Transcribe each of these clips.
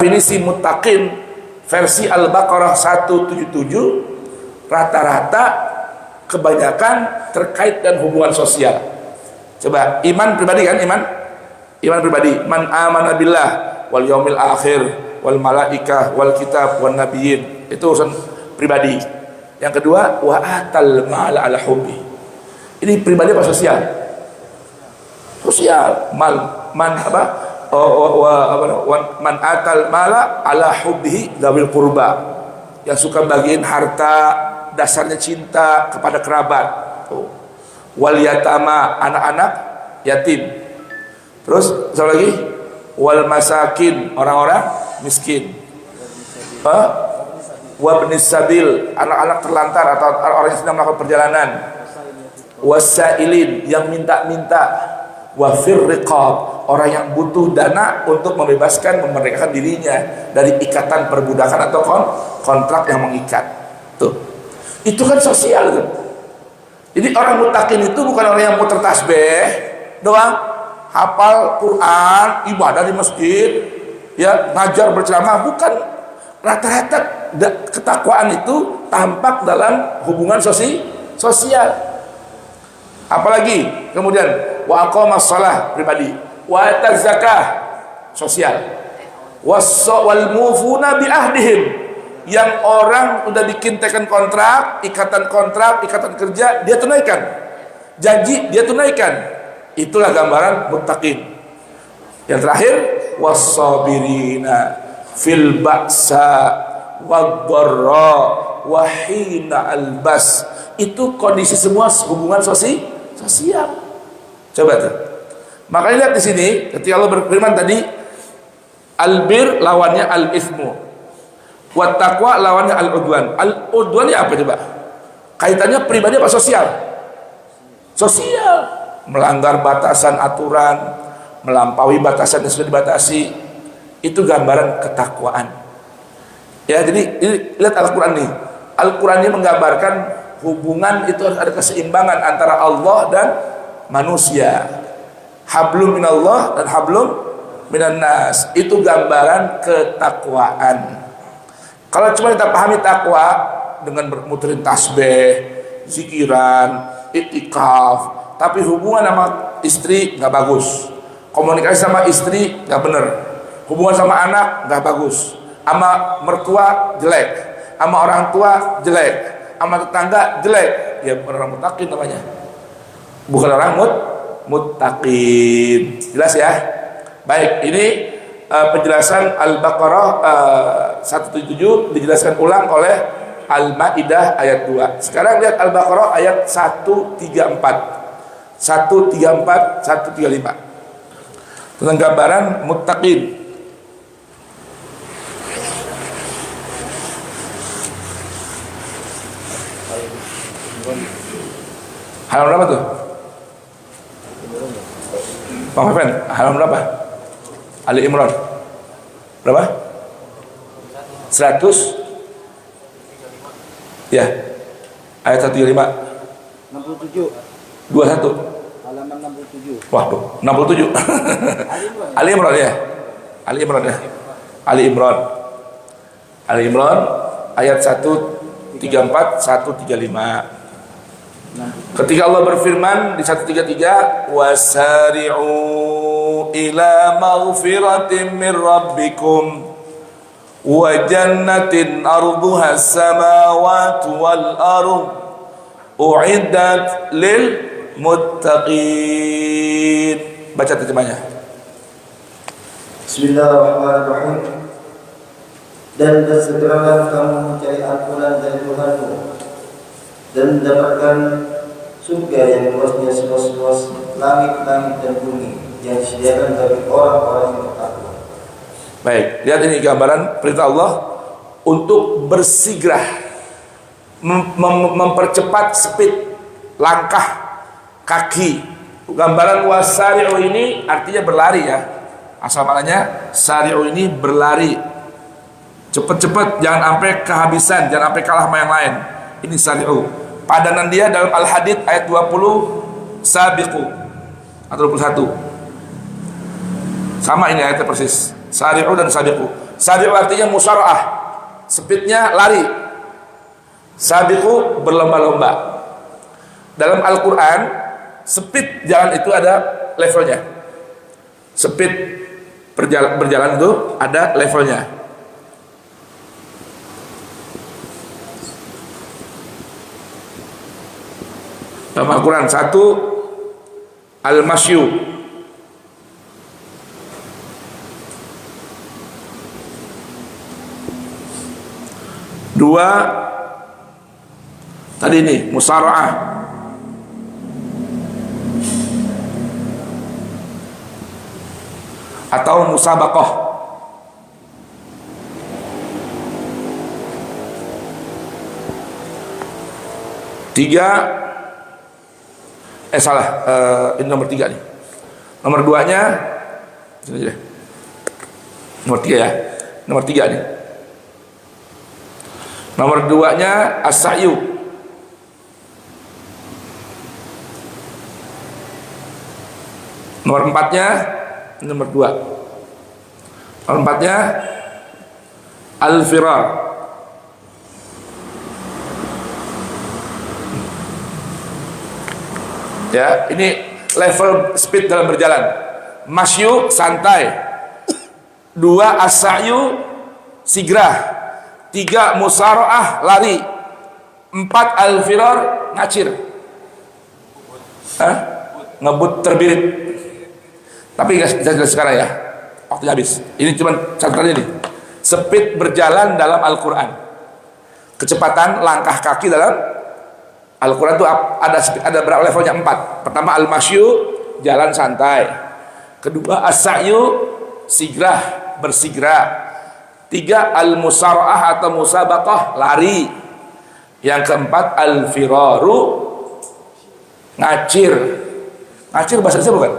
Definisi muttaqin versi Al-Baqarah 177 rata-rata kebanyakan terkait dan hubungan sosial. Coba iman pribadi kan, iman pribadi, man amana billah wal yaumil akhir wal malaikah wal kitab wan nabiyyin, itu urusan pribadi. Yang kedua, wa atal mala ala hubbi, ini pribadi apa sosial? Sosial. Man atal mala ala hubbihi dzawil qurba, yang suka bagiin harta dasarnya cinta kepada kerabat. Wal yatama, anak-anak yatim. Terus satu lagi, wal masakin, orang-orang miskin. Wa ibnis sabil, anak-anak terlantar atau orang yang sedang melakukan perjalanan. Wasailin, yang minta-minta. Wa fir riqab, orang yang butuh dana untuk membebaskan, memerdekakan dirinya dari ikatan perbudakan atau kontrak yang mengikat. Tuh, itu kan sosial tuh. Jadi orang muttaqin itu bukan orang yang muter tasbih doang, hafal Quran, ibadah di masjid, ya ngajar berceramah, bukan. Rata-rata ketakwaan itu tampak dalam hubungan sosial. Apalagi kemudian wa aqamas shalah pribadi, wa ataz zakah sosial, wal mufuna bi ahdihim, yang orang udah bikin teken kontrak, ikatan kerja dia tunaikan, janji dia tunaikan. Itulah gambaran muttaqin. Yang terakhir, was-sabirina fil ba'sa wad-dharra wa hina al-bas, itu kondisi semua hubungan sosial. Coba tuh. Makanya lihat di sini ketika Allah berfirman tadi, albir lawannya al-itsmu, wat taqwa lawannya al-udwan. Al-udwan ya apa coba? Kaitannya pribadi apa sosial? Sosial. Melanggar batasan aturan, melampaui batasan yang sudah dibatasi, itu gambaran ketakwaan. Ya, jadi ini lihat Al-Qur'an nih. Al-Qur'an ini menggambarkan hubungan itu harus ada keseimbangan antara Allah dan manusia. Hablum minallah dan hablum minan nas, itu gambaran ketakwaan. Kalau cuma kita pahami takwa dengan bermuterin tasbih, zikiran, iktikaf, tapi hubungan sama istri nggak bagus, komunikasi sama istri nggak bener, hubungan sama anak nggak bagus, sama mertua jelek, sama orang tua jelek, sama tetangga jelek, ya bukan orang muttaqin namanya, bukan orang muttaqin. Jelas ya? Baik, ini penjelasan Al-Baqarah 177 dijelaskan ulang oleh Al-Maidah ayat 2. Sekarang lihat Al-Baqarah ayat 134, 135 tentang gambaran muttaqin. Halaman berapa tuh? Bang Fefen, halaman berapa? Ali Imran berapa? 100 ya, ayat 135 67 21 halaman 67. Wah, 67 Ali Imran ya, Ali Imran ayat 134 135. Ketika Allah berfirman di 133, wasari'u ila maghfiratin min rabbikum wa jannatin arduha as-samawati wal ardh u'iddat lil muttaqin. Baca terjemahnya. Bismillahirrahmanirrahim. Dan bersegeralah kamu mencari ampunan dari Tuhanmu dan mendapatkan surga yang luasnya seluas-luas langit-langit dan bumi, yang disediakan bagi orang-orang yang bertakwa. Baik, lihat ini gambaran perintah Allah untuk bersegera, mempercepat speed langkah kaki. Gambaran wasari'u ini artinya berlari ya. Asal maknanya sari'u ini berlari, cepat-cepat, jangan sampai kehabisan, jangan sampai kalah sama yang lain. Ini sari'u. Padanan dia dalam Al-Hadid ayat 20, sabiqu atau 21. Sama ini ayatnya persis. Sari'u dan sabiqu. Sabiqu artinya musara'ah, speednya lari. Sabiqu berlomba-lomba. Dalam Al-Quran, speed jalan itu ada levelnya. Speed berjalan itu ada levelnya. Dalam Al-Quran, 1 al-masyu, 2 tadi ini musara'ah, atau musabaqah. 3 salah, ini nomor 3 nih. Nomor 2-nya sini aja deh. Nomor 3 ya. Nomor 3 nih. Nomor 2-nya as-sa'yu. Nomor 4-nya nomor 2. Nomor 4-nya al-firar. Ya, ini level speed dalam berjalan. Masyu santai. 2 as-sa'yu sigrah. 3 musara'ah lari. 4 al-firar ngacir. Ngebut terbirit. Tapi nggak bisa jelas sekarang ya, waktunya habis. Ini cuma catatannya nih. Speed berjalan dalam Al-Quran. Kecepatan langkah kaki dalam Al-Quran itu ada berapa levelnya? 4. Pertama al-masyu, jalan santai. Kedua as-sa'yu, sigrah, bersigrah. 3 al-musara'ah atau musabaqah, lari. Yang keempat al-firaru, ngacir. Ngacir bahasa Indonesia bukan?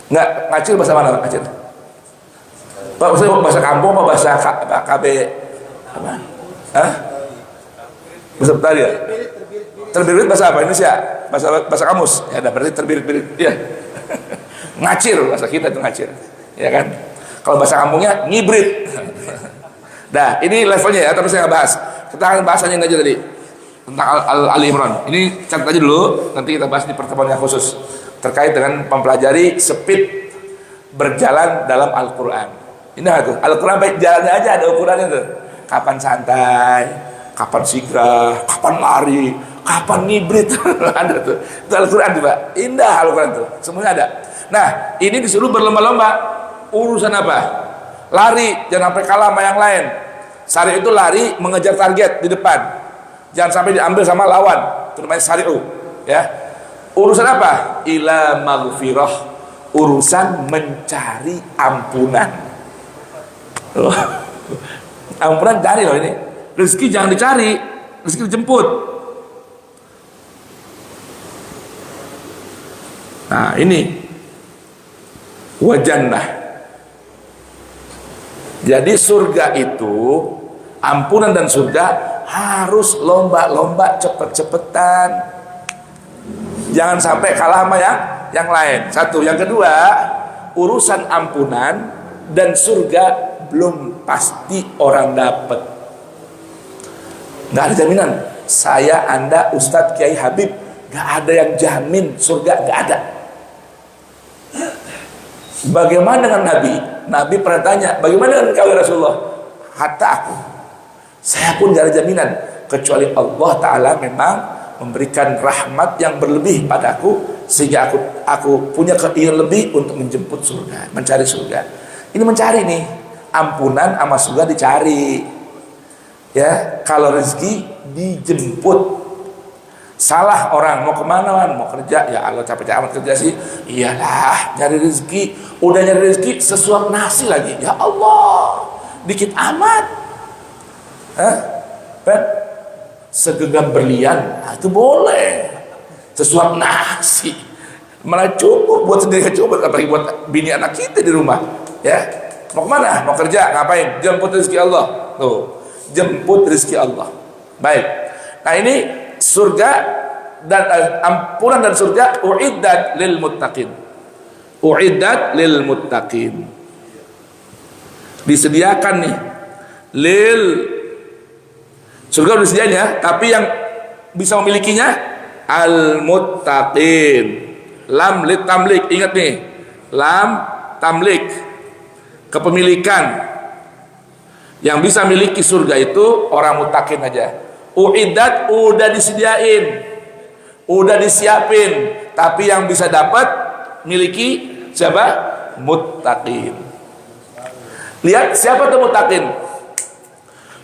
Enggak, ngacir bahasa mana ngacir? Bahasa kampung apa bahasa KB apa? Bahasa Betawi ya? Terbirit bahasa apa? Indonesia? Bahasa kamus. Ya, ada berarti terbirit-birit. Ya. Ngacir bahasa kita itu ngacir. Ya kan? Kalau bahasa kampungnya ngibrit. Nah, ini levelnya ya, tapi saya nggak bahas. Kita akan bahasanya aja tadi tentang Ali Imran. Ini catat aja dulu, nanti kita bahas di pertemuan yang khusus terkait dengan mempelajari speed berjalan dalam Al-Quran. Ini tuh Al-Quran baik jalannya aja ada ukurannya tuh. Kapan santai, kapan sigrah, kapan lari, kapan ngibrit. Ada tuh. Itu Al-Quran tuh, Pak. Indah Al-Quran tuh. Semuanya ada. Nah, ini disuruh berlomba-lomba. Urusan apa? Lari, jangan sampai kalah sama yang lain. Sari itu lari mengejar target di depan. Jangan sampai diambil sama lawan. Itu namanya sari'u, ya. Urusan apa? Ila maghfirah, urusan mencari ampunan. Loh. Ampunan cari loh ini. Rezeki jangan dicari, rezeki dijemput. Nah ini wajannah. Jadi surga itu, ampunan dan surga harus lomba-lomba cepet-cepetan. Jangan sampai kalah sama yang lain. 1. Yang kedua, urusan ampunan dan surga belum pasti orang dapat. Nggak ada jaminan. Saya, Anda, Ustadz, Kiai Habib, nggak ada yang jamin surga, nggak ada. Bagaimana dengan Nabi? Nabi pernah tanya, bagaimana dengan kau ya Rasulullah? Hatta aku, saya pun nggak ada jaminan, kecuali Allah Ta'ala memang memberikan rahmat yang berlebih padaku, sehingga aku punya keinginan lebih untuk menjemput surga, mencari surga. Ini mencari nih, ampunan sama surga dicari. Ya, kalau rezeki dijemput. Salah orang mau kemana kan? Mau kerja, ya Allah capek amat kerja sih. Iyalah, nyari rezeki, udah nyari rezeki sesuap nasi lagi. Ya Allah, dikit amat. Ben, segenggam berlian, nah, itu boleh. Sesuap nasi, malah cukup buat sendiri, cukup apalagi buat bini anak kita di rumah. Ya, mau kemana? Mau kerja, ngapain? Jemput rezeki Allah. Tuh, jemput rezeki Allah. Baik. Nah ini surga dan ampunan dan surga uiddat lil muttaqin. Uiddat lil muttaqin. disediakan nih lil surga udah disediain ya, tapi yang bisa memilikinya al muttaqin. Lam lit tamlik, ingat nih, lam tamlik, kepemilikan. Yang bisa miliki surga itu orang muttaqin aja. Uiddat, udah disediain, udah disiapin, tapi yang bisa dapat miliki siapa? Muttaqin. Lihat siapa tuh muttaqin?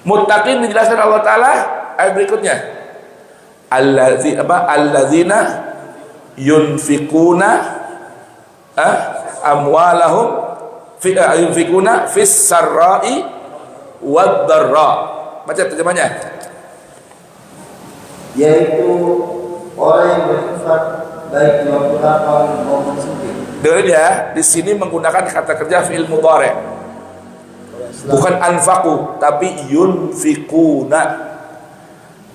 Muttaqin dijelaskan Allah Ta'ala ayat berikutnya. Alladzina yunfikuna amwalahum yunfikuna fis sarra'i wad dharra. Baca terjemahnya. Yaitu orang yang berinfak baik di waktu lapang maupun sempit. Dengarin ya, di sini menggunakan kata kerja fi'il mudhari'. Bukan anfaqu, tapi yunfikuna.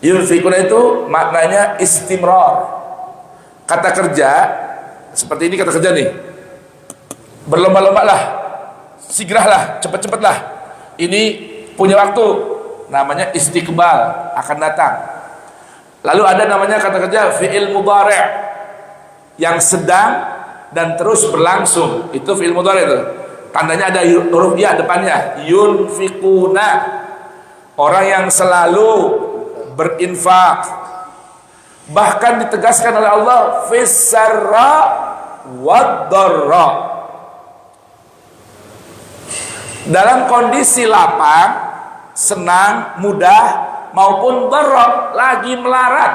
Yunfikuna itu maknanya istimrar. Kata kerja seperti ini, kata kerja nih, berlomba-lomba lah, segeralah, cepet-cepetlah. Ini punya waktu, namanya istiqbal, akan datang. Lalu ada namanya kata kerja fi'il mudhari' yang sedang dan terus berlangsung, itu fi'il mudhari' itu. Tandanya ada huruf ya depannya, yunfikuna, orang yang selalu berinfak. Bahkan ditegaskan oleh Allah fis-sarra wad-dharra, dalam kondisi lapang, senang, mudah, maupun dharra, lagi melarat,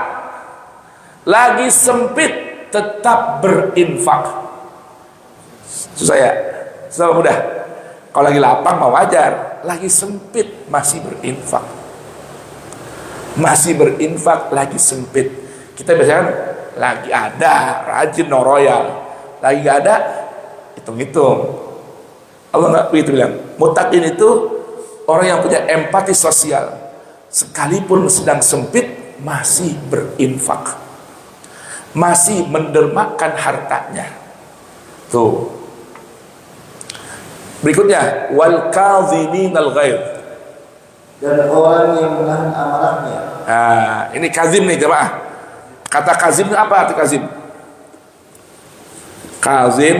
lagi sempit, tetap berinfak. Susah ya? Susah mudah? Kalau lagi lapang mah wajar, lagi sempit masih berinfak. Masih berinfak, lagi sempit. Kita biasanya kan lagi ada, rajin no royal. Lagi gak ada, hitung-hitung. Allah nggak begitu bilang. Muttaqin itu orang yang punya empati sosial. Sekalipun sedang sempit, masih berinfak, masih mendermakan hartanya. Tuh. Berikutnya, wal kadhiminal ghaidh, dan orang yang menahan amarahnya. Nah, ini kazim nih jemaah. Kata kazim itu apa arti kazim? Kazim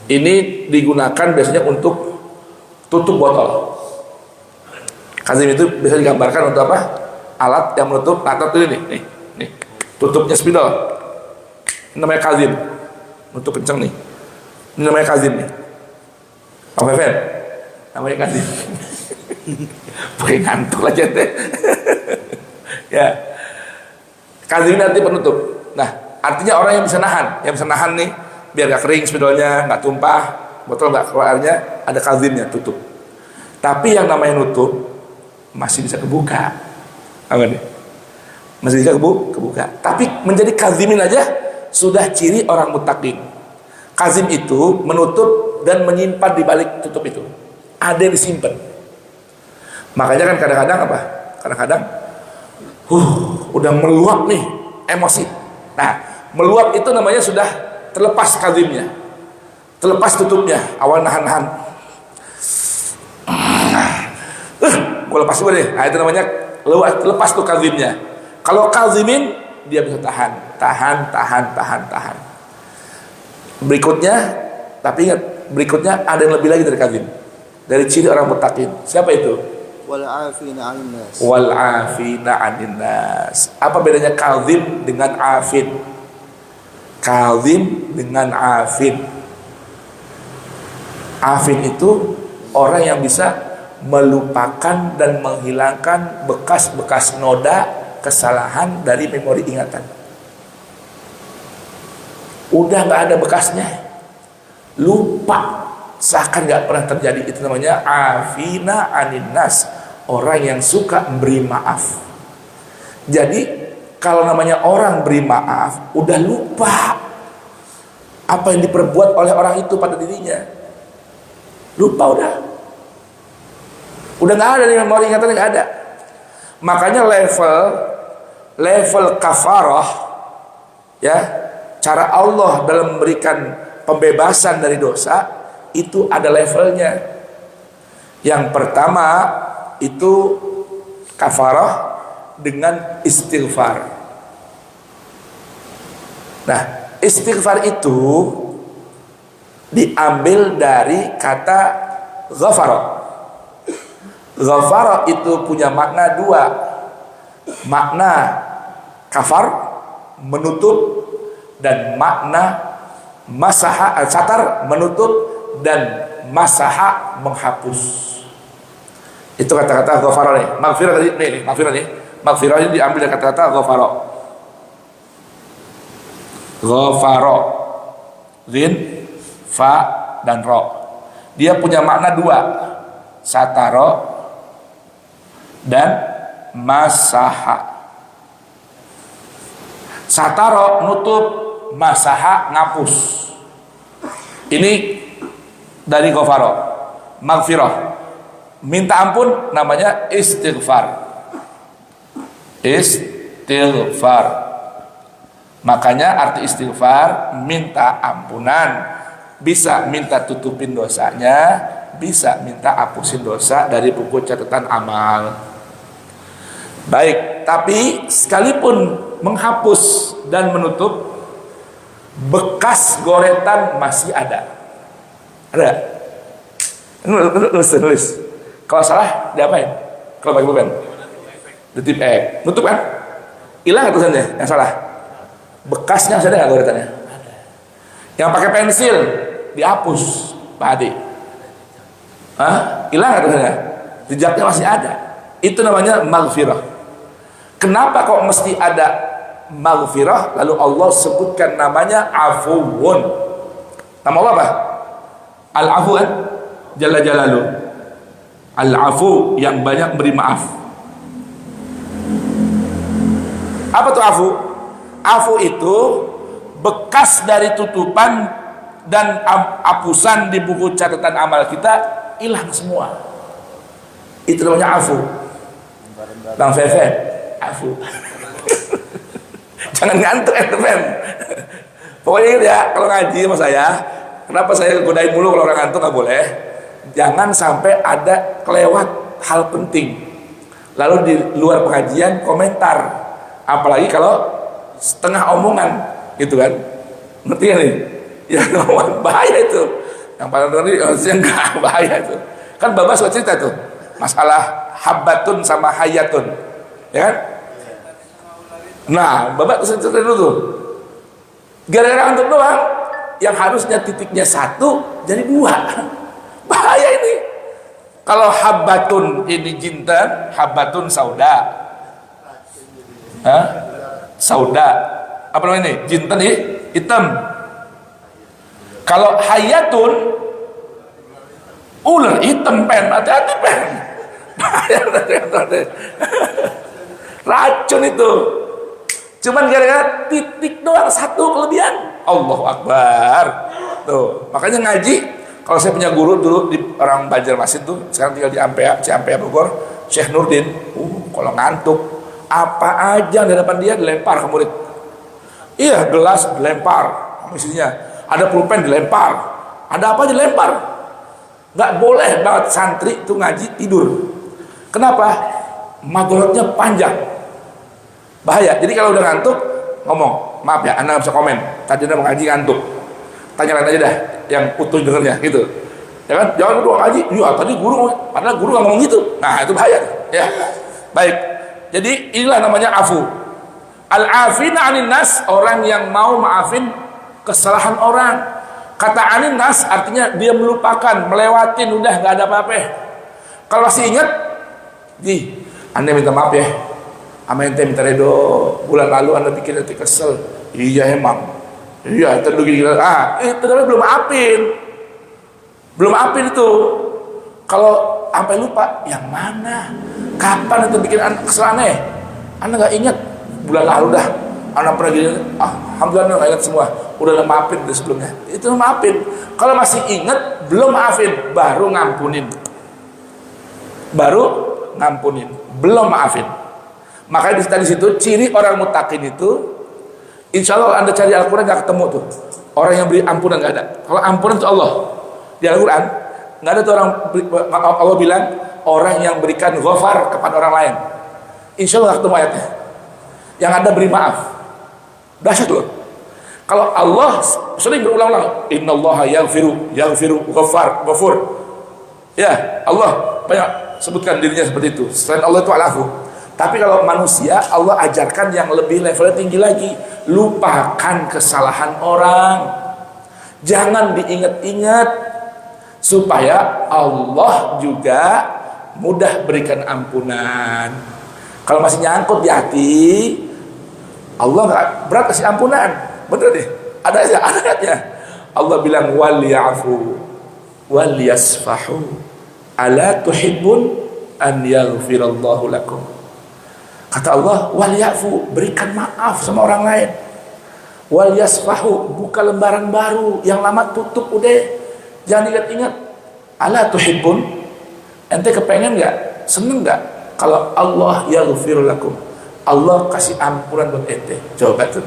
ini digunakan biasanya untuk tutup botol. Kazim itu bisa digambarkan untuk apa? Alat yang menutup. Nah, ini nih, tutupnya spidol. Ini namanya kazim. Untuk kenceng nih. Ini namanya kazim nih. Om Fefen, namanya kazim. Pakai ngantuk aja deh. Ya, kazim nanti penutup. Nah, artinya orang yang bisa nahan nih, biar gak kering spidolnya, gak tumpah, botol gak keluar airnya, ada kazimnya, tutup. Tapi yang namanya nutup masih bisa kebuka, apa nih? Masih bisa kebuka. Tapi menjadi kazimin aja sudah ciri orang muttaqin. Kazim itu menutup dan menyimpan di balik tutup itu. Ada yang disimpan. Makanya kan kadang-kadang apa? Kadang-kadang udah meluap nih emosi. Nah, meluap itu namanya sudah terlepas kazimnya, terlepas tutupnya. Awal nahan-nahan, gue lepas dulu deh. Nah, itu namanya lepas tuh kazimnya. Kalau kazimin, dia bisa tahan. Berikutnya, tapi ingat, berikutnya ada yang lebih lagi dari kazim, dari ciri orang muttaqin. Siapa itu? Wal'afina 'anil nas. Wal'afina 'anil nas. Apa bedanya kazim dengan afin? Kazim dengan afin. Afin itu orang yang bisa melupakan dan menghilangkan bekas-bekas noda kesalahan dari memori ingatan. Udah nggak ada bekasnya, lupa, seakan nggak pernah terjadi. Itu namanya afina anin nas, orang yang suka beri maaf. Jadi kalau namanya orang beri maaf, udah lupa apa yang diperbuat oleh orang itu pada dirinya. Lupa udah nggak ada nih, memori ingatan nggak ada. Makanya level kafarah, ya, cara Allah dalam memberikan pembebasan dari dosa itu ada levelnya. Yang pertama itu kafarah dengan istighfar. Nah, istighfar itu diambil dari kata ghafara. Ghafara itu punya makna dua. Makna kafar, menutup, dan makna masaha, satar, menutup, dan masaha, menghapus. Itu kata-kata ghafara nih. Maghfirah tadi nih, maghfirah nih. Maghfirah ini diambil dari kata-kata ghafara. Ghafara, zin, fa, dan ro. Dia punya makna dua, sataro dan masaha. Sataro nutup, masaha ngapus. Ini dari ghafara. Maghfirah, minta ampun, namanya istighfar. Istighfar. Makanya arti istighfar minta ampunan. Bisa minta tutupin dosanya, bisa minta hapusin dosa dari buku catatan amal. Baik, tapi sekalipun menghapus dan menutup, bekas goretan masih ada. Ada? Nulis. Kalau salah diapain? Kalau pakai pulpen ditip nutup kan? Hilang tulisannya yang salah. Bekasnya masih ada nggak goretannya? Ada. Yang pakai pensil dihapus, Pak Adi. Hilang nggak tulisannya? Jejaknya masih ada. Itu namanya maghfirah. Kenapa kok mesti ada maghfirah? Lalu Allah sebutkan namanya afuwun. Nama Allah apa? Al-afu kan? Jalla jalalu. Al-afu, yang banyak beri maaf. Apa tuh afu? Afu itu bekas dari tutupan dan hapusan di buku catatan amal kita hilang semua. Itu namanya afu. Bang Fefe, afu. Jangan ngantuk teman. Pokoknya gitu ya, kalau ngaji sama saya, kenapa saya godain mulu kalau orang ngantuk? Nggak boleh. Jangan sampai ada kelewat hal penting lalu di luar pengajian komentar, apalagi kalau setengah omongan gitu kan, ngerti gak nih? Ya bahaya itu. Yang paling tadi harusnya enggak bahaya itu. Kan Bapak suka cerita tuh masalah habbatun sama hayatun, ya kan? Nah, Bapak cerita dulu tuh, gara-gara untuk doang yang harusnya titiknya satu jadi dua. Bahaya ini. Kalau habbatun ini jintan, habbatun sauda. Sauda. Apa namanya ini? Jintan ini hitam. Kalau hayatun ular hitam, pen, hati-hati pen. Bahaya, racun itu. Cuman gara-gara titik doang satu kelebihan. Allahu Akbar. Tuh, makanya ngaji. Kalau saya punya guru dulu di orang Banjarmasin tuh, sekarang tinggal di Ciampea Bogor, Syekh Nurdin. Kalau ngantuk, apa aja di hadapan dia dilempar ke murid. Iya, gelas dilempar, isinya. Ada pulpen dilempar, ada apa aja dilempar. Nggak boleh banget santri itu ngaji tidur. Kenapa? Madharatnya panjang, bahaya. Jadi kalau udah ngantuk, ngomong, maaf ya, Anda nggak bisa komen. Tadi Anda mau ngaji ngantuk. Tanya lain aja dah, yang utuh dengernya gitu. Ya kan? Jangan doang ngaji. Ya, tadi guru, padahal guru nggak ngomong gitu. Nah, itu bahaya. Ya, baik. Jadi inilah namanya afu. Al-afina anin nas, orang yang mau maafin kesalahan orang. Kata anin nas artinya dia melupakan, melewatin, udah nggak ada apa-apa. Kalau masih ingat, Anda minta maaf ya. Ente minta redo. Bulan lalu Anda bikin hati kesel. Iya emang. Iya, itu itu belum maafin. Belum maafin itu. Kalau sampai lupa, yang mana? Kapan itu bikin kesel aneh? Anda nggak ingat? Bulan lalu dah. Anda pernah gini, alhamdulillah nggak ingat semua. Udah maafin dari sebelumnya. Itu maafin. Kalau masih ingat, belum maafin, baru ngampunin. Belum maafin. Makanya di situ ciri orang mutakin itu. Insya Allah Anda cari Al-Quran gak ketemu tuh orang yang beri ampunan, gak ada. Kalau ampunan itu Allah di Al-Quran, Nggak ada tuh orang Allah bilang orang yang berikan ghafar kepada orang lain. Insya Allah ketemu ayatnya. Yang ada beri maaf. Dahsyat loh. Kalau Allah sering berulang-ulang, innallaha yaghfiru ghafur. Ya, Allah banyak sebutkan dirinya seperti itu. Selain Allah itu al-afu. Tapi kalau manusia, Allah ajarkan yang lebih levelnya tinggi lagi. Lupakan kesalahan orang. Jangan diingat-ingat supaya Allah juga mudah berikan ampunan. Kalau masih nyangkut di hati, Allah nggak berat kasih ampunan. Bener deh, ada ayatnya. Allah bilang wal ya'fu wal yasfahu ala tuhibbun an yaghfirallahu lakum. Kata Allah, wal ya'fu, berikan maaf sama orang lain. Wal yasfahu, buka lembaran baru, yang lama tutup udah. Jangan ingat-ingat. Ala tuhibbun, ente kepengen nggak, seneng nggak kalau Allah yaghfir lakum, Allah kasih ampunan buat ente? Coba tuh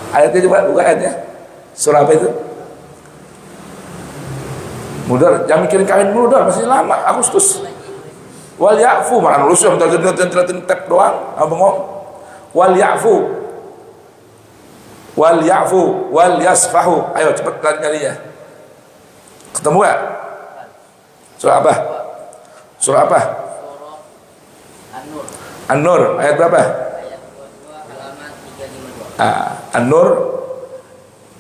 ayatnya, coba buka ayatnya. Surah apa itu? Mudar, jangan mikirin kawin mudar, masih lama, Agustus. Wal ya'fu, malah lulus ya, jelatin tap doang, bengong. Wal ya'fu wal yasfahu. Ayo cepat kalian. Ketemu gak? Surah apa? Surah apa? An-Nur. Ayat berapa? Ayat 22 halaman 352. An-Nur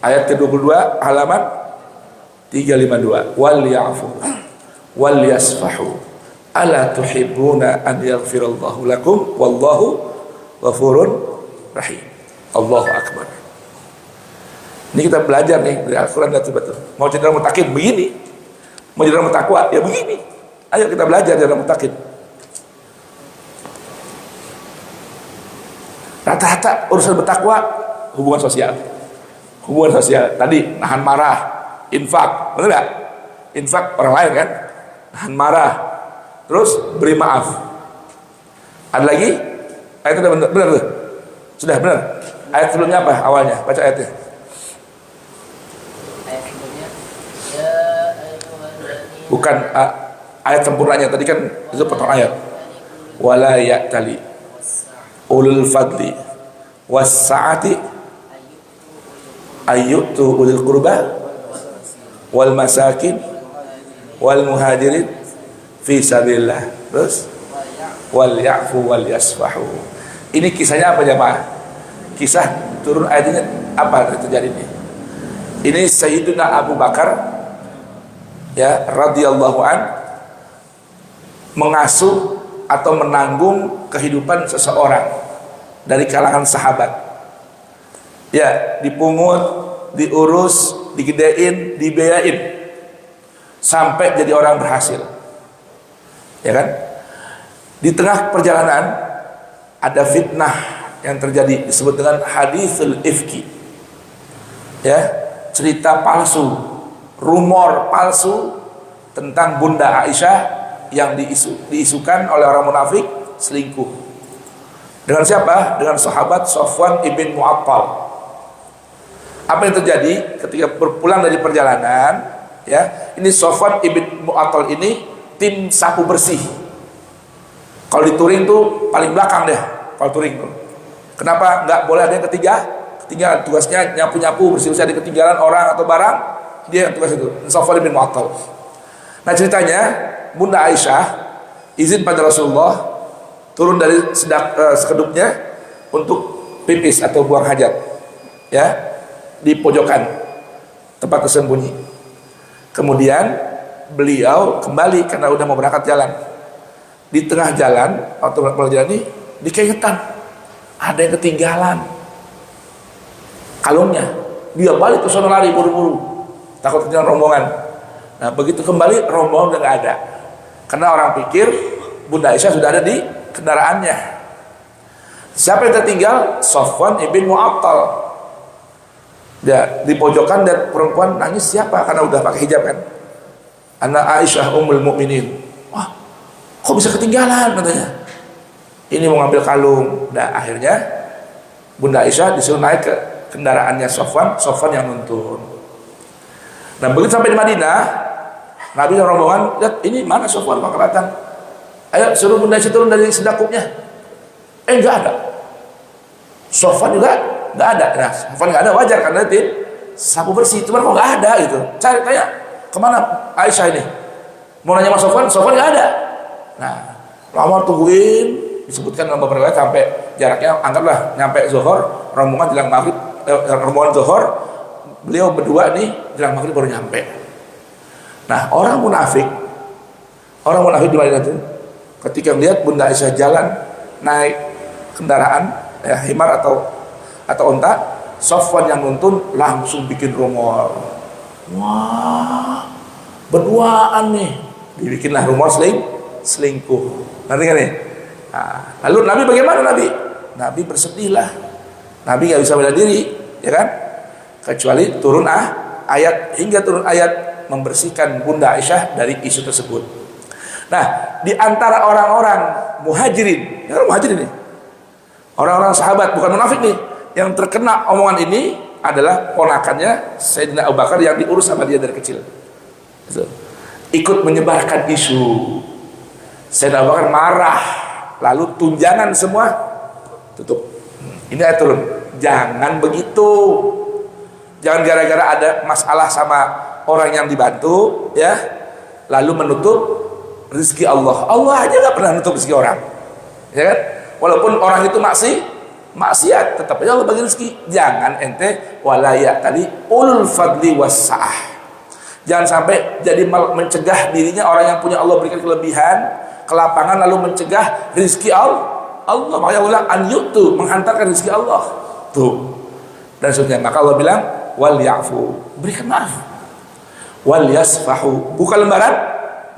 ayat ke-22 halaman 352. Wal ya'fu wal yasfahu ala tuhibbuna an yaghfirallahu lakum wallahu ghafurur rahim. Allahu akbar. Ini kita belajar nih dari Al-Quran dan betul. Mau jadi orang mutakin begini, mau jadi orang mutakwa ya begini. Ayo kita belajar jadi orang mutakin. Rata-rata urusan bertakwa hubungan sosial. Hubungan sosial tadi nahan marah, infak, benar nggak? Infak orang lain kan, nahan marah, terus beri maaf. Ada lagi? Ayat itu benar tuh, sudah benar. Ayat sebelumnya apa awalnya? Baca ayatnya. Bukan ayat sempurnanya, tadi kan itu potong ayat. Wala ya'tali ulul fadli was sa'ati ayyutu ulul qurba wal masakin wal muhajirin fi sabilillah. Terus wal ya'fu wal yasfahu. Ini kisahnya apa jemaah? Kisah turun ayatnya apa terjadi ini? Ini Sayyidina Abu Bakar ya radhiyallahu an mengasuh atau menanggung kehidupan seseorang dari kalangan sahabat. Ya, dipungut, diurus, digedein, dibiayain sampai jadi orang berhasil. Ya kan? Di tengah perjalanan ada fitnah yang terjadi disebut dengan haditsul ifki. Ya, cerita palsu, rumor palsu tentang Bunda Aisyah yang diisukan oleh orang munafik selingkuh. Dengan siapa? Dengan sahabat Safwan ibn Mu'attal. Apa yang terjadi ketika berpulang dari perjalanan? Ya, ini Safwan ibn Mu'attal ini tim sapu bersih. Kalau di touring tuh paling belakang deh. Kalau touring tuh. Kenapa nggak boleh ada yang ketinggalan? Tugasnya nyapu-nyapu, bersih-bersih, ada ketinggalan orang atau barang, dia yang tugas itu. Safwan ibn Mu'attal. Nah ceritanya, Bunda Aisyah izin pada Rasulullah turun dari sekedupnya untuk pipis atau buang hajat, ya, di pojokan tempat tersembunyi. Kemudian beliau kembali karena udah mau berangkat jalan. Di tengah jalan atau berjalan ini dikeingetan ada yang ketinggalan kalungnya. Dia balik ke sana lari buru-buru, takut ketinggalan rombongan. Nah begitu kembali rombongan udah nggak ada, karena orang pikir Bunda Aisyah sudah ada di kendaraannya. Siapa yang tertinggal? Safwan ibn Mu'attal. Ya, di pojokan dan perempuan nangis siapa? Karena udah pakai hijab kan. Anak Aisyah ummul mukminin. Wah, kok bisa ketinggalan katanya. Ini mau ngambil kalung. Nah akhirnya Bunda Aisyah disuruh naik ke kendaraannya Safwan yang nuntun. Nah begitu sampai di Madinah, Nabi dan rombongan lihat ini mana Sofwan bakal datang, ayo suruh Bunda Aisyah turun dari sedakupnya. Nggak ada. Sofwan juga nggak ada. Nah, Sofwan nggak ada wajar karena tim sapu bersih, cuman kok nggak ada gitu. Cari tanya kemana Aisyah ini, mau nanya Mas Sofwan, Sofwan nggak ada. Nah, lama tungguin, disebutkan dalam beberapa riwayat sampai jaraknya anggaplah nyampe zuhur, rombongan jelang maghrib, rombongan zuhur, beliau berdua nih jelang maghrib baru nyampe. Nah, orang munafik di Madinah itu ketika melihat Bunda Aisyah jalan naik kendaraan himar atau unta, Sofwan yang nuntun langsung bikin rumor. Wah, berduaan nih, dibikinlah rumor selingkuh. Ngerti kan nih? Nah, lalu Nabi bagaimana Nabi? Nabi bersedihlah. Nabi nggak bisa bela diri, ya kan? Kecuali turun ayat membersihkan Bunda Aisyah dari isu tersebut. Nah, di antara orang-orang muhajirin, nih, orang-orang sahabat bukan munafik nih, yang terkena omongan ini adalah ponakannya Sayyidina Abu Bakar yang diurus sama dia dari kecil. Ikut menyebarkan isu. Sayyidina Abu Bakar marah, lalu tunjangan semua tutup. Ini ayat turun. Jangan begitu. Jangan gara-gara ada masalah sama orang yang dibantu, ya, lalu menutup rezeki Allah. Allah aja nggak pernah menutup rezeki orang, ya kan? Walaupun orang itu maksiat, tetap aja Allah bagi rezeki. Jangan ente walaya tadi ulul fadli wassa'ah. Jangan sampai jadi mencegah dirinya orang yang punya Allah berikan kelebihan, kelapangan, lalu mencegah rezeki Allah. Makanya Allah an yu'tu, menghantarkan rezeki Allah. Tuh. Dan seterusnya. Maka Allah bilang wal ya'fu, berikan maaf. Wal yasfahu, buka lembaran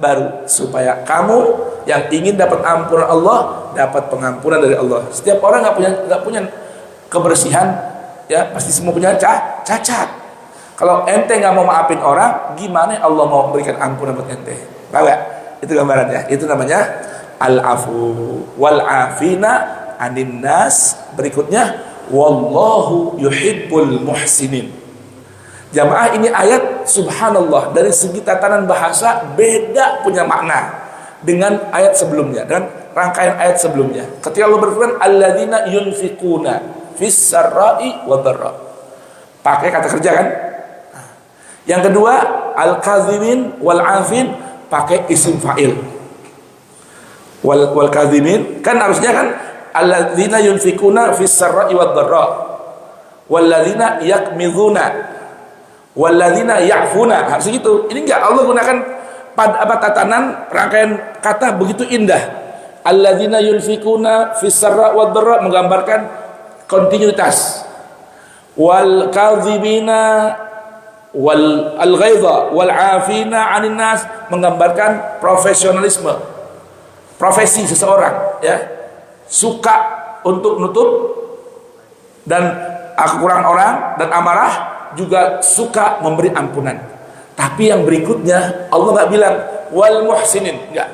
baru supaya kamu yang ingin dapat ampunan Allah dapat pengampunan dari Allah. Setiap orang nggak punya kebersihan, ya pasti semua punya cacat. Kalau ente nggak mau maafin orang, gimana Allah mau memberikan ampunan buat ente? Tahu ya? Itu gambarannya. Itu namanya al-afu wal afina anin nas. Berikutnya wallahu yuhibbul muhsinin. Jamaah, ini ayat subhanallah dari segi tatanan bahasa beda punya makna dengan ayat sebelumnya dan rangkaian ayat sebelumnya. Ketika Allah berfirman alladzina yunfiquna fis sarra'i wad dharra, pakai kata kerja kan? Yang kedua al-kadzimin wal 'afin, pakai isim fa'il. Wal kadzimin kan harusnya kan alladzina yunfiquna fis sarra'i wad dharra walladzina yakmizuna walladzina ya'funa, harus gitu. Ini enggak, Allah gunakan pada tatanan rangkaian kata begitu indah. Alladzina yunfikuna fis sarra wad dharra menggambarkan kontinuitas. Wal kadzibina wal ghaidha wal 'afina 'anil nas menggambarkan profesionalisme, profesi seseorang, ya. Suka untuk nutup dan kekurangan orang dan amarah, juga suka memberi ampunan. Tapi yang berikutnya Allah nggak bilang wal muhsinin, enggak.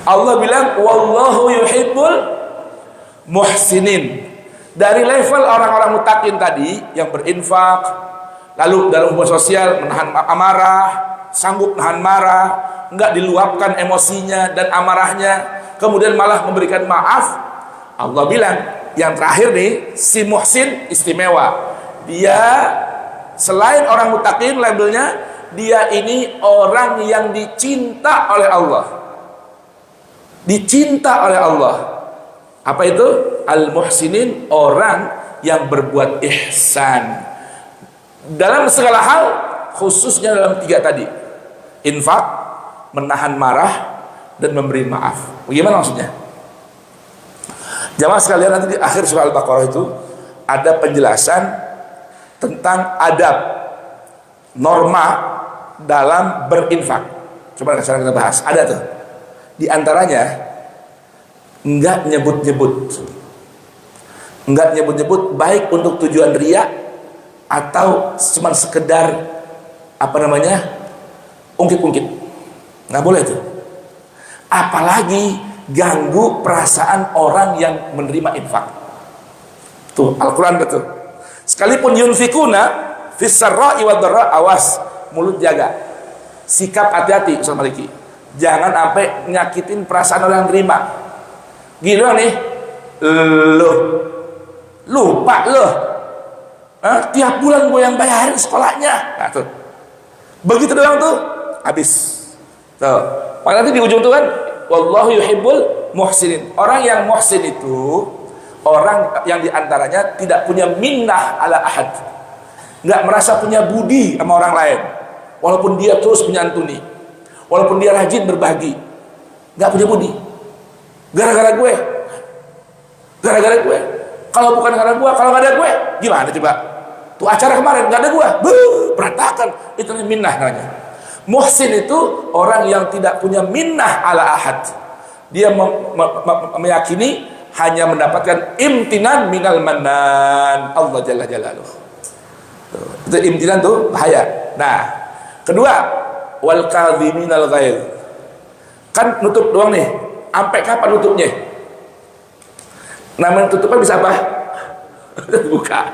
Allah bilang wallahu yuhibbul muhsinin. Dari level orang-orang mutakin tadi yang berinfak, lalu dalam hubungan sosial menahan amarah, sanggup menahan marah, enggak diluapkan emosinya dan amarahnya, kemudian malah memberikan maaf. Allah bilang yang terakhir nih, si muhsin istimewa. Dia selain orang muttaqin, labelnya dia ini orang yang dicinta oleh Allah. Dicinta oleh Allah. Apa itu? Al-muhsinin, orang yang berbuat ihsan dalam segala hal, khususnya dalam tiga tadi: infak, menahan marah, dan memberi maaf. Bagaimana maksudnya? Jamaah sekalian, nanti di akhir surah Al-Baqarah itu ada penjelasan tentang adab, norma dalam berinfak. Coba sekarang kita bahas. Ada tuh. Di antaranya enggak nyebut-nyebut baik untuk tujuan riya atau cuma sekedar ungkit-ungkit. Nggak boleh tuh. Apalagi ganggu perasaan orang yang menerima infak. Tuh Al-Quran betul. Sekalipun yunfikuna fis sarra'i wad dharra, awas mulut jaga. sikap hati-hati Ustaz Maliki. Jangan sampai nyakitin perasaan orang yang terima. Gila nih, lo lupa lo, tiap bulan gue yang bayarin sekolahnya. Nah tuh, begitu doang tuh, habis. Tuh, maka nanti di ujung tuh kan, wallahu yuhibbul muhsinin. Orang yang muhsin itu orang yang diantaranya tidak punya minnah ala ahad, nggak merasa punya budi sama orang lain, walaupun dia terus menyantuni, walaupun dia rajin berbagi, nggak punya budi. Gara-gara gue. Kalau bukan gara gue, kalau nggak ada gue, gimana coba? Tuh acara kemarin nggak ada gue, berantakan. Itu minnah namanya. Muhsin itu orang yang tidak punya minnah ala ahad. Dia meyakini hanya mendapatkan imtinan minal manan Allah jalla jalaluh. Itu imtinan tuh bahaya. Nah, kedua, wal kadhiminal ghaidh. Kan nutup doang nih. Sampai kapan nutupnya? Namanya tutupnya bisa apa? Buka.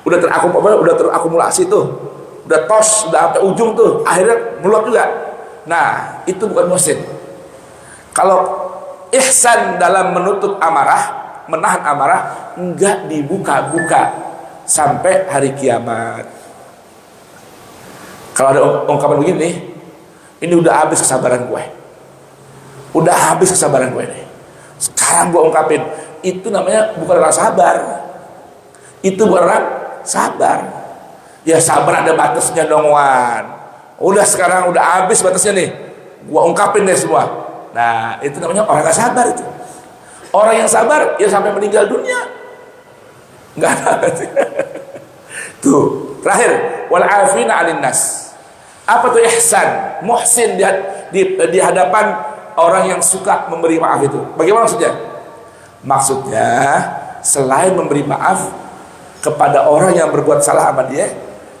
Udah terakumulasi tuh. Udah tos, udah sampai ujung tuh. Akhirnya meluap juga. Nah, itu bukan muhsin. Kalau ihsan dalam menutup amarah, menahan amarah, enggak dibuka-buka sampai hari kiamat. Kalau ada ungkapan begini, ini udah habis kesabaran gue. Udah habis kesabaran gue nih. Sekarang gue ungkapin, itu namanya bukan orang sabar. Itu bukan orang sabar. Ya sabar ada batasnya dong, Wan. Udah sekarang udah habis batasnya nih. Gue ungkapin deh semua. Nah, itu namanya orang gak sabar itu. Orang yang sabar ya sampai meninggal dunia. Enggak ada. Tuh, terakhir, wal afina 'anil nas. Apa tuh ihsan? Muhsin di hadapan orang yang suka memberi maaf itu. Bagaimana maksudnya? Maksudnya selain memberi maaf kepada orang yang berbuat salah sama dia,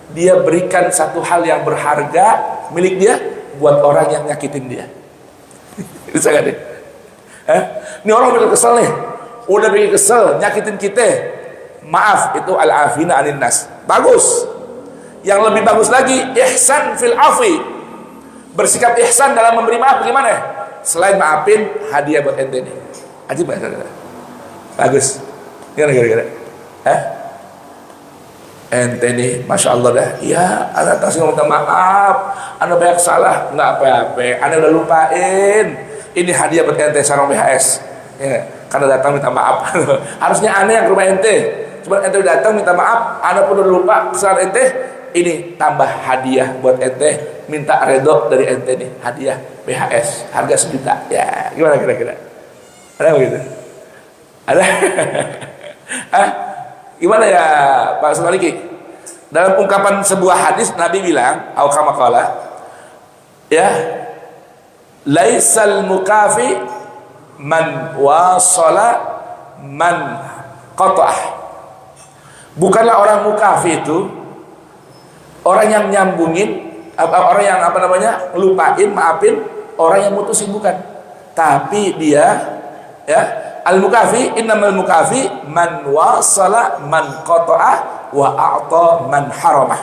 dia berikan satu hal yang berharga milik dia buat orang yang nyakitin dia. Bisa gak deh? Ini orang udah kesel nih, udah bikin kesel, nyakitin kita. Maaf, itu al-afina 'anil nas. Bagus. Yang lebih bagus lagi, ihsan fil afi. Bersikap ihsan dalam memberi maaf bagaimana? Selain maafin, hadiah buat ente nih. Ajib gak? Bagus. Gimana kira-kira? Ente nih, Masya Allah dah. Ya, anak kasih minta maaf, anak banyak salah. Nggak apa-apa, anak udah lupain. Ini hadiah buat ente, sarung BHS ya, karena datang minta maaf. Harusnya aneh yang ke rumah ente, cuma ente udah datang minta maaf, anak pun udah lupa kesalahan ente. Ini tambah hadiah buat ente, minta redok dari ente nih, hadiah BHS harga 1 juta. Ya, gimana kira-kira? Ada begitu? Ada? Gimana ya Pak Sumaliki? Dalam ungkapan sebuah hadis Nabi bilang, au kama qala, ya, laisal mukafi man wasala man qata'ah. Bukanlah orang mukafi itu orang yang nyambungin, orang yang lupain, maafin orang yang mutusin, bukan. Tapi dia, ya, al-mukafi, innamal mukafi man wasala man qata'ah wa a'ta man haramah.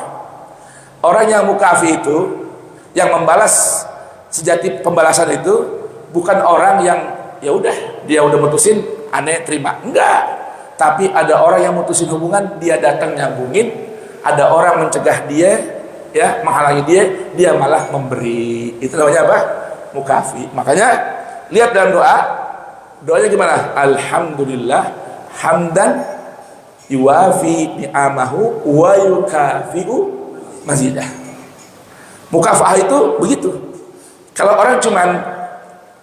Orang yang mukafi itu, yang membalas, sejati pembalasan itu bukan orang yang ya udah dia udah mutusin, aneh terima. Enggak. Tapi ada orang yang mutusin hubungan, dia datang nyambungin. Ada orang mencegah dia, ya, menghalangi dia malah memberi. Itu namanya apa? Mukafi. Makanya lihat dalam doanya gimana? Alhamdulillah hamdan yuwafi ni'amahu wa yukafi'u mazidah. Mukafa'ah itu begitu. Kalau orang cuman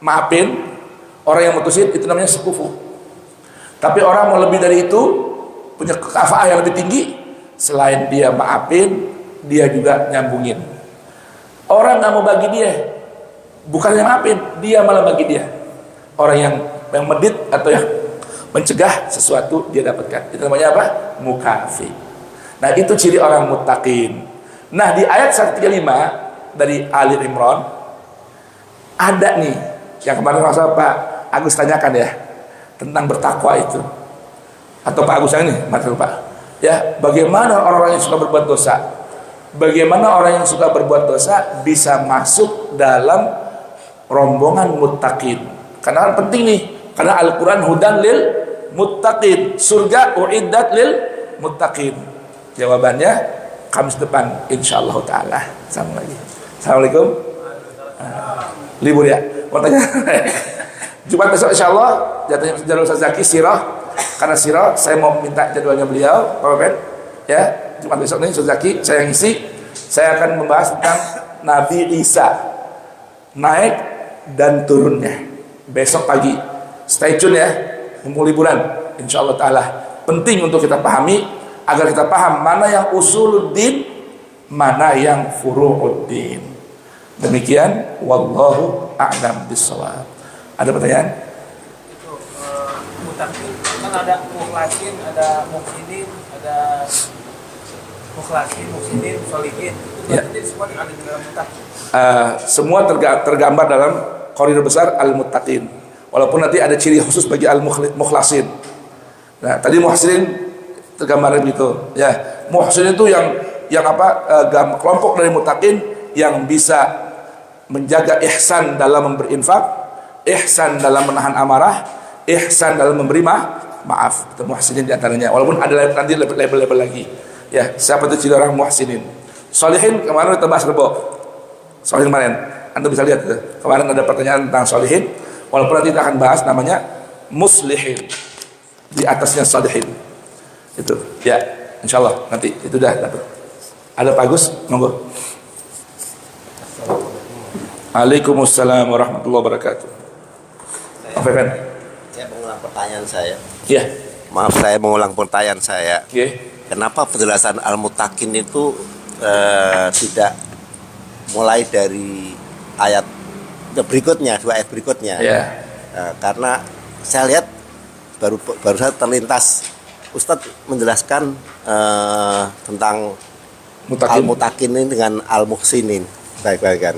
maafin, orang yang mutusin, itu namanya sekufu. Tapi orang mau lebih dari itu, punya kafa'ah yang lebih tinggi, selain dia maafin, dia juga nyambungin. Orang nggak mau bagi dia, bukan yang maafin, dia malah bagi dia. Orang yang medit atau yang mencegah sesuatu dia dapatkan, itu namanya apa? Mukafi. Nah, itu ciri orang muttaqin. Nah, di ayat 135 dari Ali Imran ada nih yang kemarin masa Pak Agus tanyakan ya, tentang bertakwa itu. Atau Pak Agus yang ini, maksud Pak. Ya, bagaimana orang-orang yang suka berbuat dosa? bagaimana orang yang suka berbuat dosa bisa masuk dalam rombongan muttaqin. Karena kan penting nih, karena Al-Quran hudan lil muttaqin, surga uiddat lil muttaqin. Jawabannya Kamis depan insyaallah taala. Sama lagi. Assalamualaikum. Libur ya. Mau tanya. Jumat besok insyaallah jadwal Ustaz Zaki sirah. Karena sirah saya mau minta jadwalnya beliau, Pak Ben. Ya, Jumat besok nih Ustaz Zaki saya ngisi. Saya akan membahas tentang Nabi Isa naik dan turunnya. Besok pagi. Stay tune ya. Mumpung liburan insyaallah taala. Penting untuk kita pahami agar kita paham mana yang usuluddin, mana yang furu'uddin. Demikian wallahu a'lam bissawab. Ada pertanyaan? Itu mutakin kan ada mukhlasin, ada muhsinin, ada mukhlasin, muhsinin, solihin. Itu berarti semua ada di dalam mutakin. Semua tergambar dalam koridor besar al-muttaqin. Walaupun nanti ada ciri khusus bagi al-mukhlasin. Nah, tadi muhsinin tergambar gitu. Ya, muhsin itu yang kelompok dari muttaqin yang bisa menjaga ihsan dalam berinfak, ihsan dalam menahan amarah, ihsan dalam memberi maaf. Itu muhsinin di antaranya. Walaupun ada nanti level-level lagi. Ya, siapa itu ciri orang muhsinin? Sholihin kemarin kita bahas rebo. Sholihin kemarin. Anda bisa lihat itu. Kemarin ada pertanyaan tentang sholihin. Walaupun nanti kita akan bahas namanya muslihin. Di atasnya sholihin. Itu. Ya, insyaallah nanti itu dah dapat. Ada Pak Agus, monggo. Waalaikumsalam warahmatullahi wabarakatuh. Saya mengulang pertanyaan saya. Ya. Maaf, saya mengulang pertanyaan saya. Oke. Kenapa penjelasan al-muttaqin itu tidak mulai dari ayat berikutnya, 2 ayat berikutnya? Ya. Karena saya lihat baru saja terlintas Ustadz menjelaskan tentang Muttaqin. al-muttaqin ini dengan al-muhsinin. Baik-baik kan.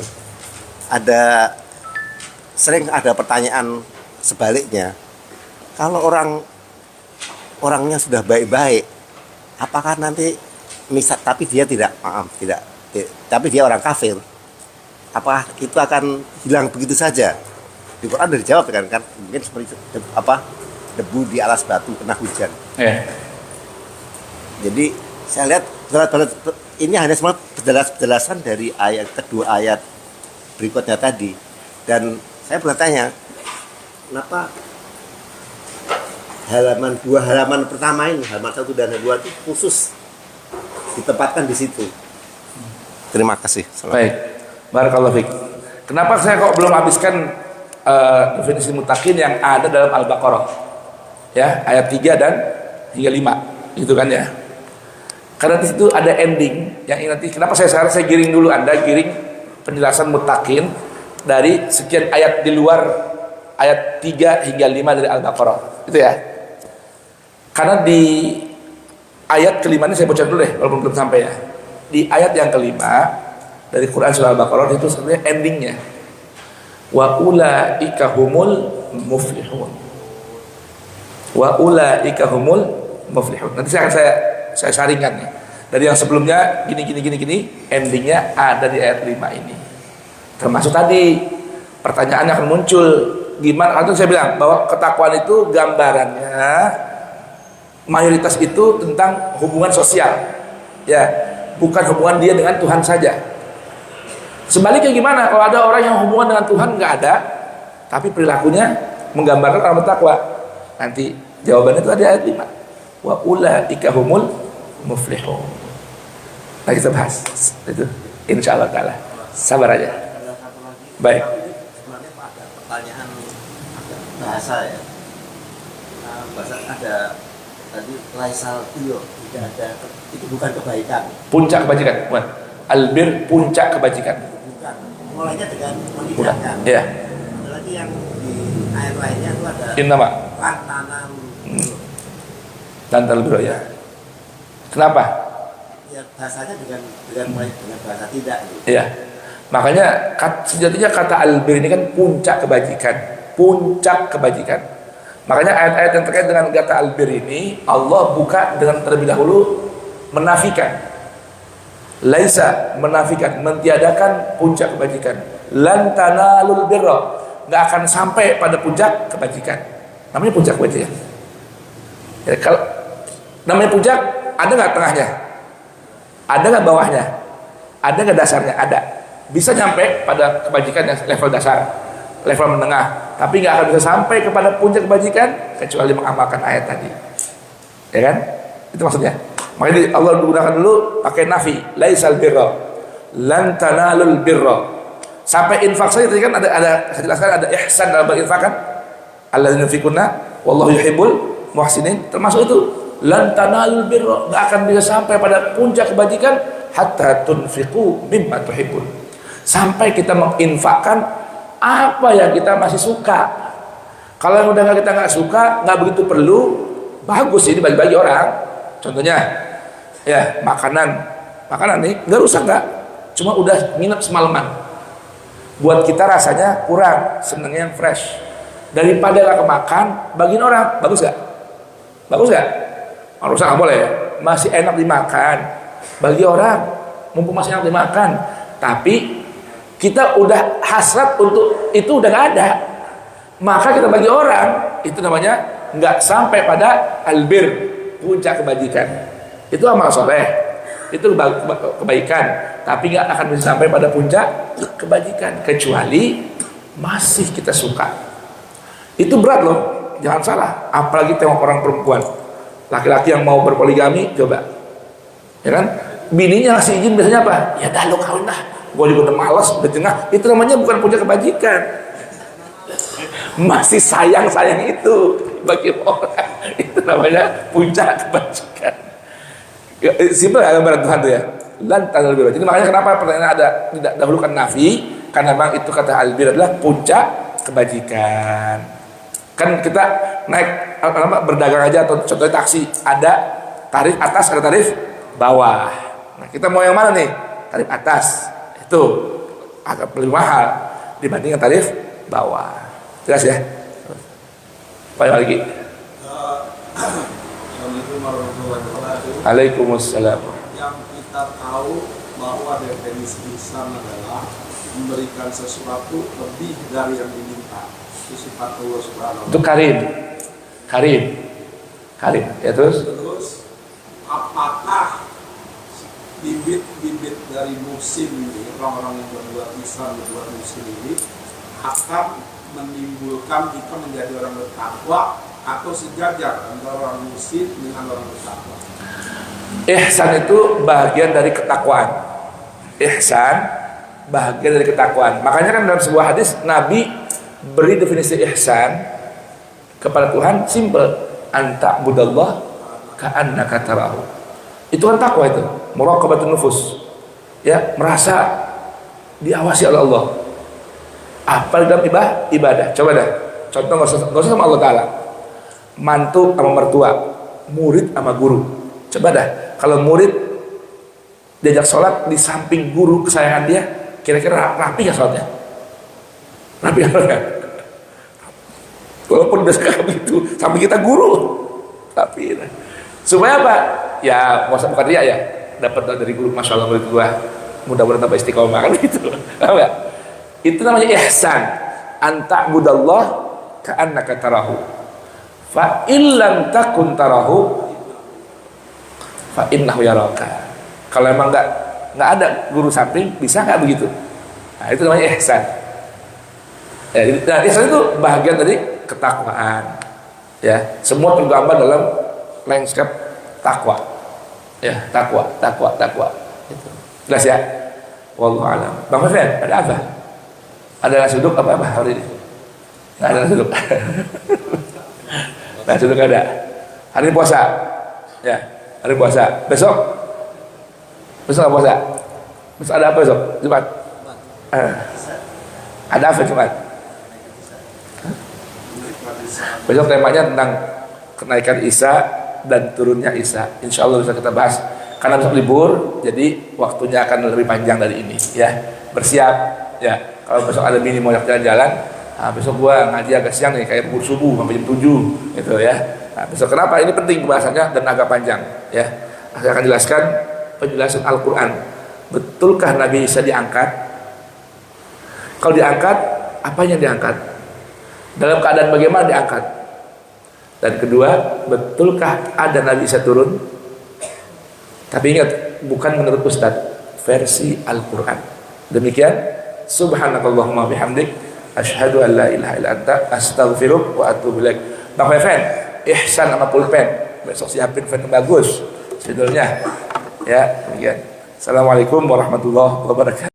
Sering ada pertanyaan sebaliknya. Kalau orangnya sudah baik-baik, apakah nanti tapi dia tapi dia orang kafir, apakah itu akan hilang begitu saja? Di Quran sudah dijawab kan mungkin seperti debu di alas batu kena hujan. Jadi saya lihat ini hanya semua penjelasan dari kedua ayat berikutnya tadi, dan saya bertanya kenapa dua halaman pertama ini, halaman 1 dan 2 itu khusus ditempatkan di situ. Terima kasih. Baik. Barakallahu fiik. Kenapa saya kok belum habiskan definisi muttaqin yang ada dalam Al-Baqarah? Ya, ayat 3 dan hingga 5. Gitu kan ya. Karena di situ ada ending yang nanti kenapa saya giring dulu Anda giring penjelasan muttaqin dari sekian ayat di luar ayat 3 hingga 5 dari Al-Baqarah. Itu ya. Karena di ayat kelima ini saya baca dulu deh walaupun belum sampai ya. Di ayat yang kelima dari Quran surah Al-Baqarah itu sebenarnya endingnya wa ulaika humul muflihun. Wa ulaika humul muflihun. Nanti saya saringkan nih. Dari yang sebelumnya gini endingnya ada di ayat 5 ini. Termasuk tadi pertanyaannya akan muncul gimana, atau saya bilang bahwa ketakwaan itu gambarannya mayoritas itu tentang hubungan sosial. Ya, bukan hubungan dia dengan Tuhan saja. Sebaliknya gimana kalau ada orang yang hubungan dengan Tuhan nggak ada, tapi perilakunya menggambarkan orang bertakwa? Nanti jawabannya itu ada di ayat 5. Wa ulaika humul muflihun. Nah kita bahas itu insyaallah taala. Sabar aja. Baik. Sebenarnya ada pertanyaan bahasa ya. Bahasa ada tadi laisal tidak ada, itu bukan kebaikan. Puncak kebajikan, bukan. Albir puncak kebajikan. Bukan. Mulainya dengan meninggalkan. Iya. Ada lagi yang di ayat lainnya itu ada Innama tanam. dan talbiro ya. Kenapa? Ya bahasanya dengan mulai dengan bahasa tidak. Gitu. Iya. Makanya sejatinya kata albir ini kan puncak kebajikan. Puncak kebajikan. Makanya ayat-ayat yang terkait dengan kata albir ini Allah buka dengan terlebih dahulu menafikan. Laisa menafikan, mentiadakan puncak kebajikan. Lan tanalul birra, nggak akan sampai pada puncak kebajikan. Namanya puncak kebajikan. Ya, kalau namanya puncak, ada nggak tengahnya? Ada nggak bawahnya? Ada nggak dasarnya? Ada. Bisa nyampe pada kebajikan yang level dasar, level menengah, tapi nggak akan bisa sampai kepada puncak kebajikan kecuali mengamalkan ayat tadi. Ya kan? Itu maksudnya. Makanya Allah gunakan dulu pakai nafi, laisal birra, lan tanalul birra. Sampai infak saja tadi kan ada saya jelaskan ada ihsan dalam berinfak kan? Alladzina yunfiquna wallahu yuhibbul muhsinin, termasuk itu lan tanalul birra, enggak akan bisa sampai pada puncak kebajikan hatta tunfiqu mimma tuhibbun. Sampai kita menginfakkan apa yang kita masih suka. Kalau yang udah kita nggak suka, nggak begitu perlu, bagus ini bagi-bagi orang. Contohnya, ya makanan nih nggak rusak nggak, cuma udah nginep semalaman. Buat kita rasanya kurang, senengnya yang fresh. Daripada nggak kemakan, bagiin orang, bagus nggak? Bagus nggak? Rusak nggak boleh, masih enak dimakan. Bagi orang, mumpung masih enak dimakan, tapi kita udah hasrat untuk itu udah nggak ada, maka kita bagi orang, itu namanya nggak sampai pada albir, puncak kebajikan. Itu amal soleh, itu kebaikan, tapi nggak akan bisa sampai pada puncak kebajikan kecuali masih kita suka. Itu berat loh, jangan salah. Apalagi tengok orang perempuan, laki-laki yang mau berpoligami, coba, ya kan? Bininya ngasih izin biasanya apa? Ya dah lo kawin dah, gue juga udah malas, udah jengah. Itu namanya bukan puncak kebajikan, masih sayang itu bagi orang. Itu namanya puncak kebajikan. Simpel ya gambaran Tuhan tuh ya. Lan tanal birra. Jadi makanya kenapa pertanyaan ada tidak dahulukan nafi, karena memang itu kata albir adalah puncak kebajikan. Kan kita naik berdagang aja atau contohnya taksi, ada tarif atas, ada tarif bawah. Nah, kita mau yang mana nih? Tarif atas. Itu agak lebih mahal dibandingkan tarif bawah. Jelas ya? Apa lagi? Waalaikumsalam. Yang kita tahu bahwa definisi ihsan adalah memberikan sesuatu lebih dari yang diminta. Itu sifat Allah Subhanahu wa Itu karim. Ya terus apakah bibit-bibit dari musim ini, orang-orang yang berbuat ihsan, berbuat musim ini akan menimbulkan kita menjadi orang bertakwa atau sejajar antara orang musyrik dengan orang bertakwa? Ihsan itu bagian dari ketakwaan. Ihsan bagian dari ketakwaan. Makanya kan dalam sebuah hadis Nabi beri definisi ihsan kepada Tuhan simple, anta budallah ka'annaka tarahu. Itu kan takwa itu, muraqabatun nufus. Ya, merasa diawasi oleh Allah. Apa dalam ibadah? Coba dah. Contoh nggak usah sama Allah Ta'ala. Mantu sama mertua, murid sama guru. Coba dah, kalau murid diajak sholat di samping guru kesayangan dia, kira-kira rapi nggak sholatnya? Rapi nggak? Walaupun udah sekarang begitu, sampai kita guru, tapi supaya apa? Ya, bukan dia ya, dapat dari guru, masya Allah murid gua, mudah-mudahan tambah istiqomah kan gitu, tahu nggak? Itu namanya ihsan. Anta budallah ka'annaka tarahu. Fa illam takun tarahu fa innahu yaraka. Kalau emang nggak ada guru samping, bisa nggak begitu? Nah, itu namanya ihsan. Ya, nah, ihsan itu bagian dari ketakwaan. Ya, semua tergambar dalam landscape takwa. Ya, takwa. Itu. Jelas ya? Wallahu a'lam. Bang Firman, ada apa? Ada nasi uduk apa hari ini? Nggak ada nasi uduk. Nasi uduk ada. Hari ini puasa. Ya, hari puasa. Besok nggak puasa. Besok ada apa besok? Jumat. Ada apa Jumat? Besok temanya tentang kenaikan Isya dan turunnya Isya. Insya Allah bisa kita bahas. Karena besok libur, jadi waktunya akan lebih panjang dari ini. Ya, bersiap. Ya, kalau besok ada bini mau jalan-jalan, nah besok gua ngaji agak siang nih, kayak pukul subuh sampai jam 7 gitu ya. Nah, besok kenapa? Ini penting pembahasannya dan agak panjang ya. Saya akan jelaskan penjelasan Al-Quran Betulkah Nabi Isa diangkat? Kalau diangkat, apa yang diangkat? Dalam keadaan bagaimana diangkat? Dan kedua, betulkah ada Nabi Isa turun? Tapi ingat, bukan menurut Ustaz, versi Al-Quran. Demikian, subhanakallahumma bihamdik, asyhadu an la ilaha illa anta, astaghfiruk wa atubu ilaik. Pakai pen, ihsan sama pulpen. Besok siapin pen yang bagus, judulnya. Ya, demikian. Assalamualaikum warahmatullahi wabarakatuh.